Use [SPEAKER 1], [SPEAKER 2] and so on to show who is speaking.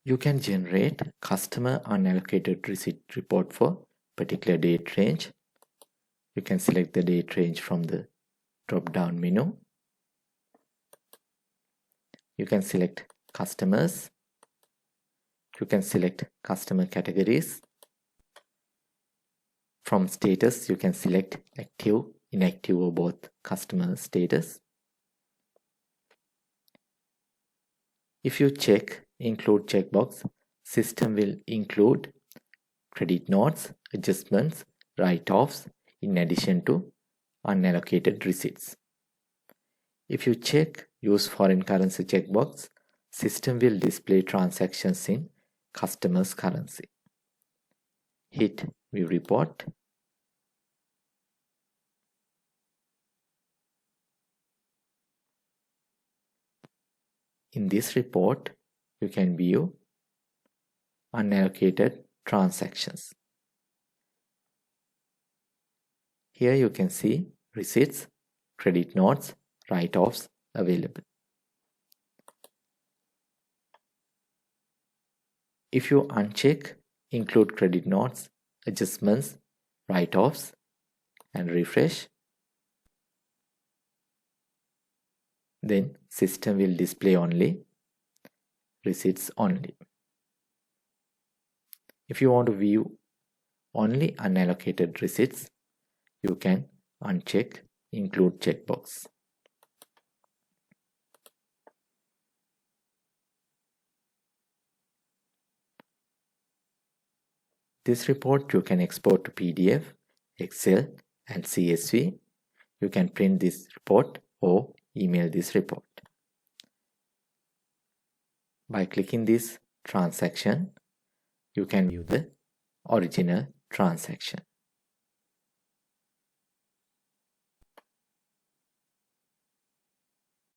[SPEAKER 1] You can generate customer unallocated receipt report for particular date range. You can select the date range from the drop-down menu. You can select customers. You can select customer categories. From status, you can select active, inactive, or both customer status. If you check Include checkbox, system will include credit notes, adjustments, write-offs in addition to unallocated receipts. If you check Use foreign currency checkbox, system will display transactions in customer's currency. Hit View Report. In this report, you can view unallocated transactions. Here you can see receipts, credit notes, write-offs available. If you uncheck Include credit notes, adjustments, write-offs and refresh, then system will display only receipts only. If you want to view only unallocated receipts, you can uncheck Include checkbox. This report you can export to PDF, Excel and CSV. You can print this report or email this report. By clicking this transaction, you can view the original transaction.